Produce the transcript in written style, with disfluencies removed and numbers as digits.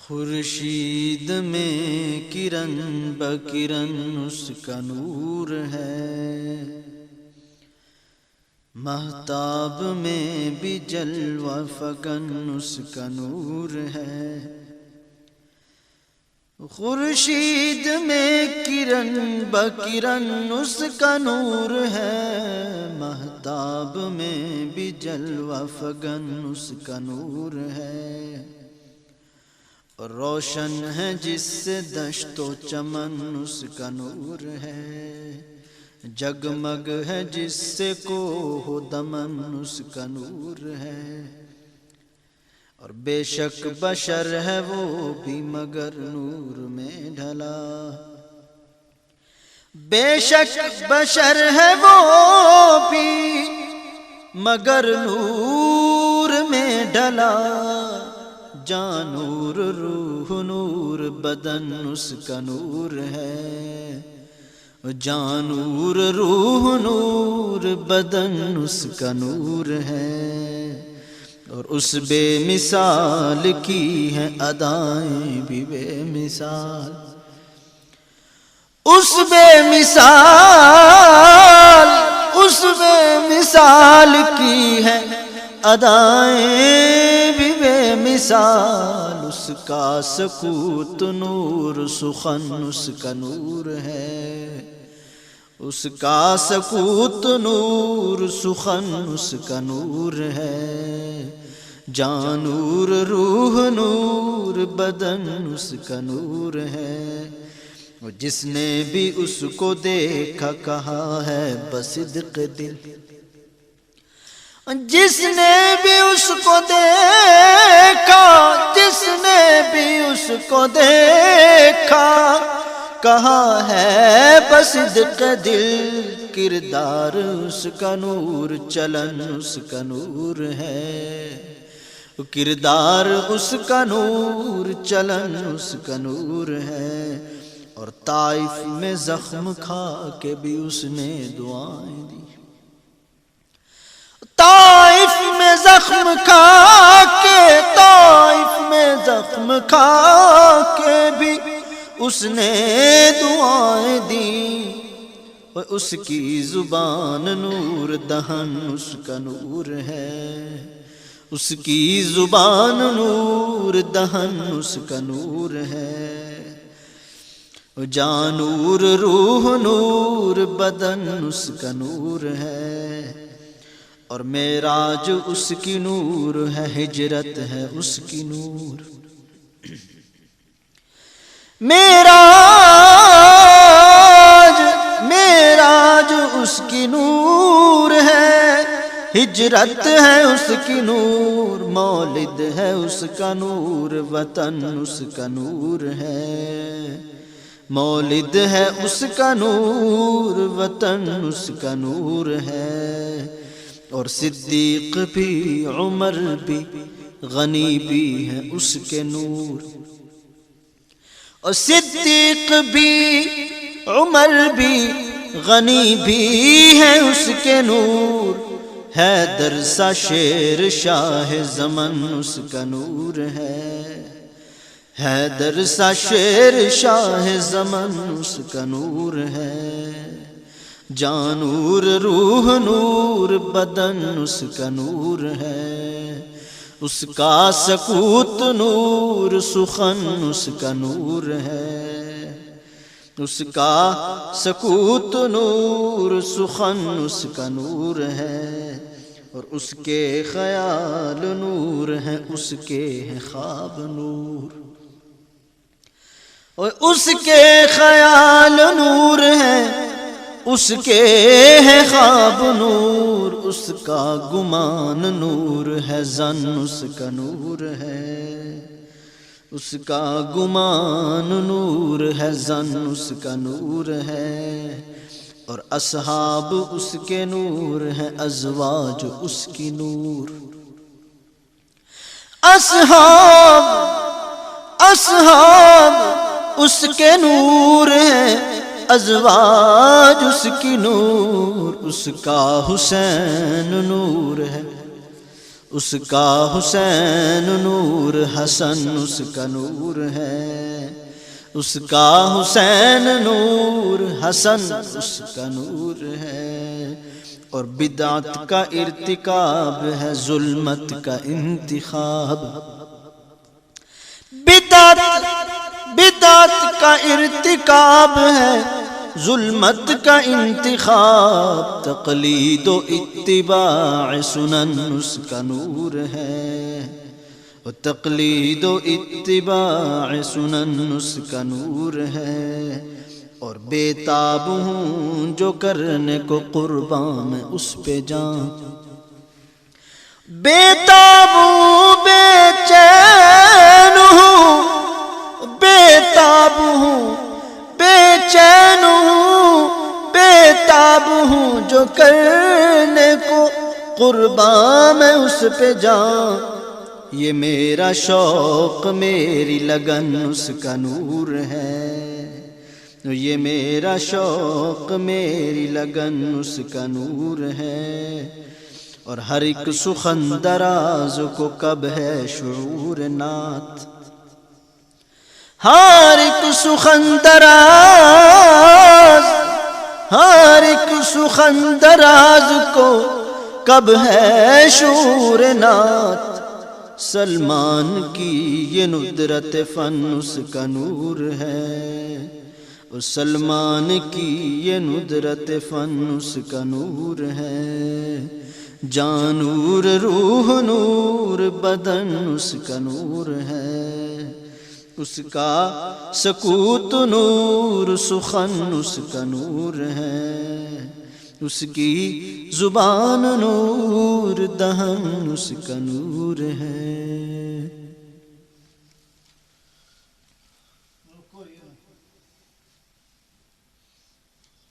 خورشید میں کرن بکرن اس کا نور ہے، مہتاب میں بھی جلوہ فگن اس کا نور ہے۔ خورشید میں کرن بکرن اس کا نور ہے، مہتاب میں بھی جلوہ فگن اس کا نور ہے۔ روشن ہے جس سے دشت و چمن اس کا نور ہے، جگمگ ہے جس سے کوہ و دمن اس کا نور ہے۔ اور بے شک بشر ہے وہ بھی مگر نور میں ڈھلا، بے شک بشر ہے وہ بھی مگر نور میں ڈھلا۔ جان نور روح نور بدن اس کا نور ہے، جان نور روح نور بدن اس کا نور ہے۔ اور اس بے مثال کی ہیں ادائیں بھی بے مثال، اس بے مثال کی ہیں ادائیں بھی بے مثال۔ اس کا سکوت نور سخن اس کا نور ہے، اس کا سکوت نور سخن اس کا نور ہے۔ جان نور روح نور بدن اس کا نور ہے۔ جس نے بھی اس کو دیکھا کہا ہے بصدق دل، جس نے بھی اس کو دیکھا، جس نے بھی اس کو دیکھا کہا ہے بصدق دل۔ کردار اس کا نور چلن اس کا نور ہے، کردار اس کا نور چلن اس کا نور ہے۔ اور طائف میں زخم کھا کے بھی اس نے دعائیں دی، طائف میں زخم کھا کے، طائف میں زخم کھا کے بھی اس نے دعائیں دی۔ اس کی زبان نور دہن اس کا نور ہے، اس کی زبان نور دہن اس کا نور ہے۔ جان نور روح نور بدن اس کا نور ہے۔ اور معراج اس کی نور ہے، ہجرت ہے اس کی نور، معراج اس کی نور ہے، ہجرت ہے اس کی نور۔ مولد ہے اس کا نور، وطن اس کا نور ہے، مولد ہے اس کا نور، وطن اس کا نور ہے۔ اور صدیق بھی عمر بھی غنی بھی ہے اس کے نور، اور صدیق بھی عمر بھی غنی بھی ہے اس کے نور۔ حیدر سا شیر شاہ زمن اس کا نور ہے، حیدر سا شیر شاہ زمن اس کا نور ہے۔ جان نور روح نور بدن اس کا نور ہے، اس کا سکوت نور سخن اس کا نور ہے، اس کا سکوت نور سخن اس کا نور ہے۔ اور اس کے خیال نور ہے، اس کے ہیں خواب نور، اور اس کے خیال نور ہے، اس کے ہے خواب نور۔ اس کا گمان نور ہے، ظن اس کا نور ہے، اس کا گمان نور ہے، ظن اس کا نور ہے۔ اور اصحاب اس کے نور ہے، ازواج اس کی نور، اصحاب اس کے نور ہے، ازواج اس کی نور۔ اس کا حسین نور ہے، اس کا حسین نور حسن اس کا نور ہے، اس کا حسین نور حسن اس کا نور ہے، اور بدعت کا ارتکاب ہے ظلمت کا انتخاب، بدعت کا ارتکاب ہے ظلمت کا انتخاب، تقلید و اتباع سنن اس کا نور ہے، اور تقلید و اتباع سنن اس کا نور ہے، اور بے تاب ہوں جو کرنے کو قربان میں اس پہ جان، بے تاب ہوں بے چین ہوں، بے تاب ہوں بے چین ہوں، بے تاب ہوں جو کرنے کو قربان میں اس پہ جان، یہ میرا شوق میری لگن اس کا نور ہے، یہ میرا شوق میری لگن اس کا نور ہے، اور ہر ایک سخن دراز کو کب ہے شعور نعت، ہر ایک سخن دراز، ہر ایک سخن دراز کو کب ہے شعور نعت، سلمان کی یہ ندرت فن اس کا نور ہے، سلمان کی یہ ندرت فن اس کا نور ہے، جان نور روح نور بدن اس کا نور ہے، اس کا سکوت نور سخن اس کا نور ہے، اس کی زبان نور دہن اس کا نور ہے۔